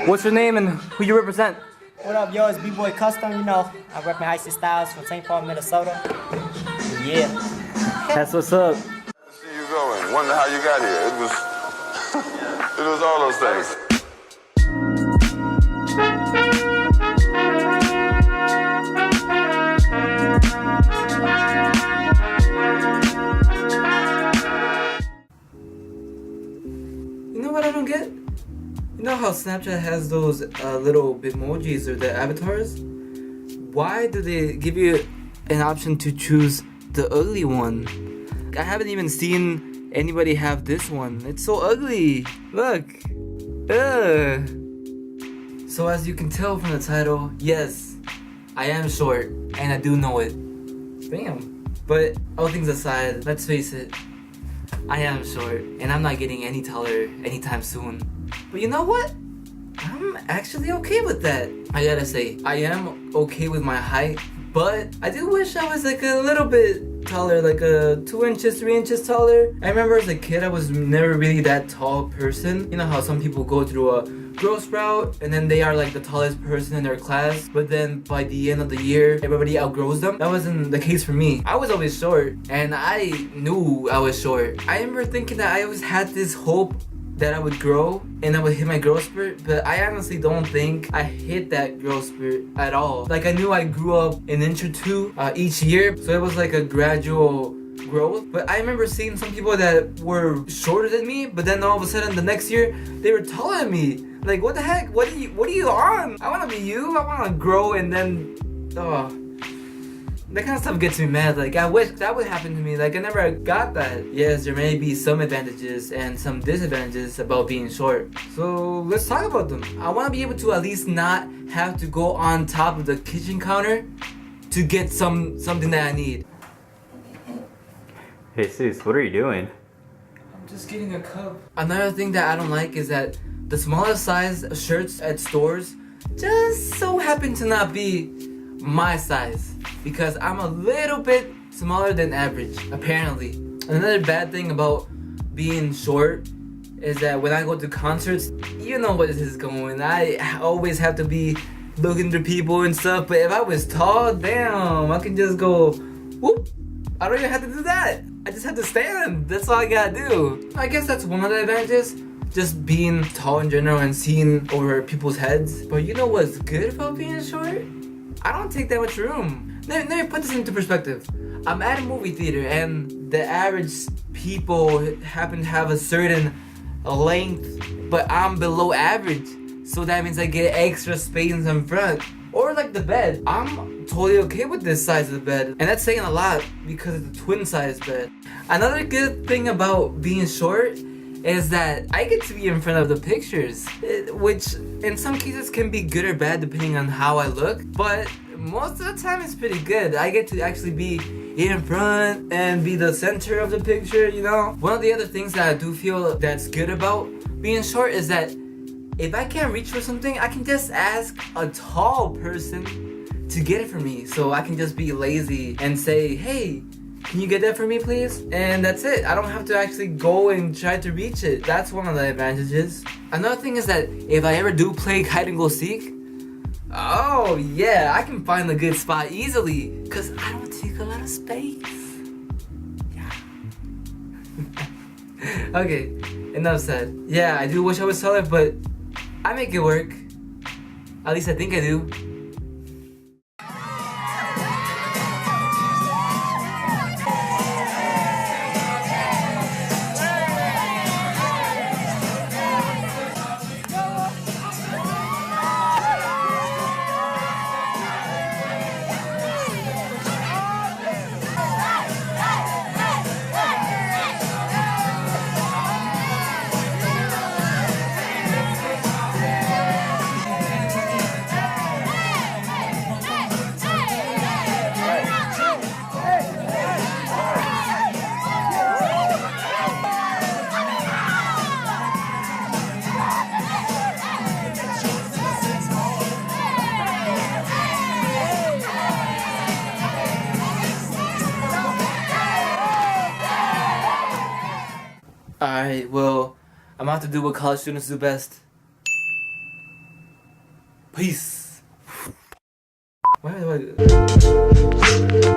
What's your name and who you represent? What up, yo? It's Bboy Custom. You know, I'm repping Icy Styles from St. Paul, Minnesota. Yeah. That's what's up. See you going. Wonder how you got here. It was all those things. You know what I don't get? You know how Snapchat has those little Bitmojis or the avatars? Why do they give you an option to choose the ugly one? I haven't even seen anybody have this one. It's so ugly. Look. Ugh. So as you can tell from the title, yes, I am short and I do know it. Bam. But all things aside, let's face it, I am short and I'm not getting any taller anytime soon. But you know what? I'm actually okay with that. I gotta say, I am okay with my height, but I do wish I was like a little bit taller, like a 2 inches, 3 inches taller. I remember as a kid, I was never really that tall person. You know how some people go through a growth sprout and then they are like the tallest person in their class, but then by the end of the year, everybody outgrows them. That wasn't the case for me. I was always short and I knew I was short. I remember thinking that I always had this hope that I would grow and I would hit my growth spurt, but I honestly don't think I hit that growth spurt at all. Like I knew I grew up an inch or two each year, so it was like a gradual growth. But I remember seeing some people that were shorter than me, but then all of a sudden the next year they were taller than me. Like what the heck? What are you on? I wanna be you. I wanna grow and then that kind of stuff gets me mad. Like I wish that would happen to me. Like I never got that. Yes, there may be some advantages and some disadvantages about being short. So let's talk about them. I want to be able to at least not have to go on top of the kitchen counter to get something that I need. Hey sis, what are you doing? I'm just getting a cup. Another thing that I don't like is that the smaller size shirts at stores just so happen to not be my size, because I'm a little bit smaller than average, apparently. Another bad thing about being short is that when I go to concerts, you know where this is going. I always have to be looking through people and stuff, but if I was tall, damn, I can just go whoop. I don't even have to do that. I just have to stand. That's all I gotta do. I guess that's one of the advantages, just being tall in general and seeing over people's heads. But you know what's good about being short? I don't take that much room. Let me put this into perspective. I'm at a movie theater and the average people happen to have a certain length, but I'm below average. So that means I get extra space in front. Or like the bed. I'm totally okay with this size of the bed. And that's saying a lot because it's a twin size bed. Another good thing about being short is that I get to be in front of the pictures, which in some cases can be good or bad depending on how I look, but most of the time it's pretty good. I get to actually be in front and be the center of the picture, you know? One of the other things that I do feel that's good about being short is that if I can't reach for something, I can just ask a tall person to get it for me. So I can just be lazy and say, hey, can you get that for me, please? And that's it. I don't have to actually go and try to reach it. That's one of the advantages. Another thing is that if I ever do play hide and go seek, oh yeah, I can find a good spot easily because I don't take a lot of space. Yeah. Okay, enough said. Yeah, I do wish I was taller, but I make it work. At least I think I do. Alright, well, I'm about to do what college students do best. Peace. Why do I...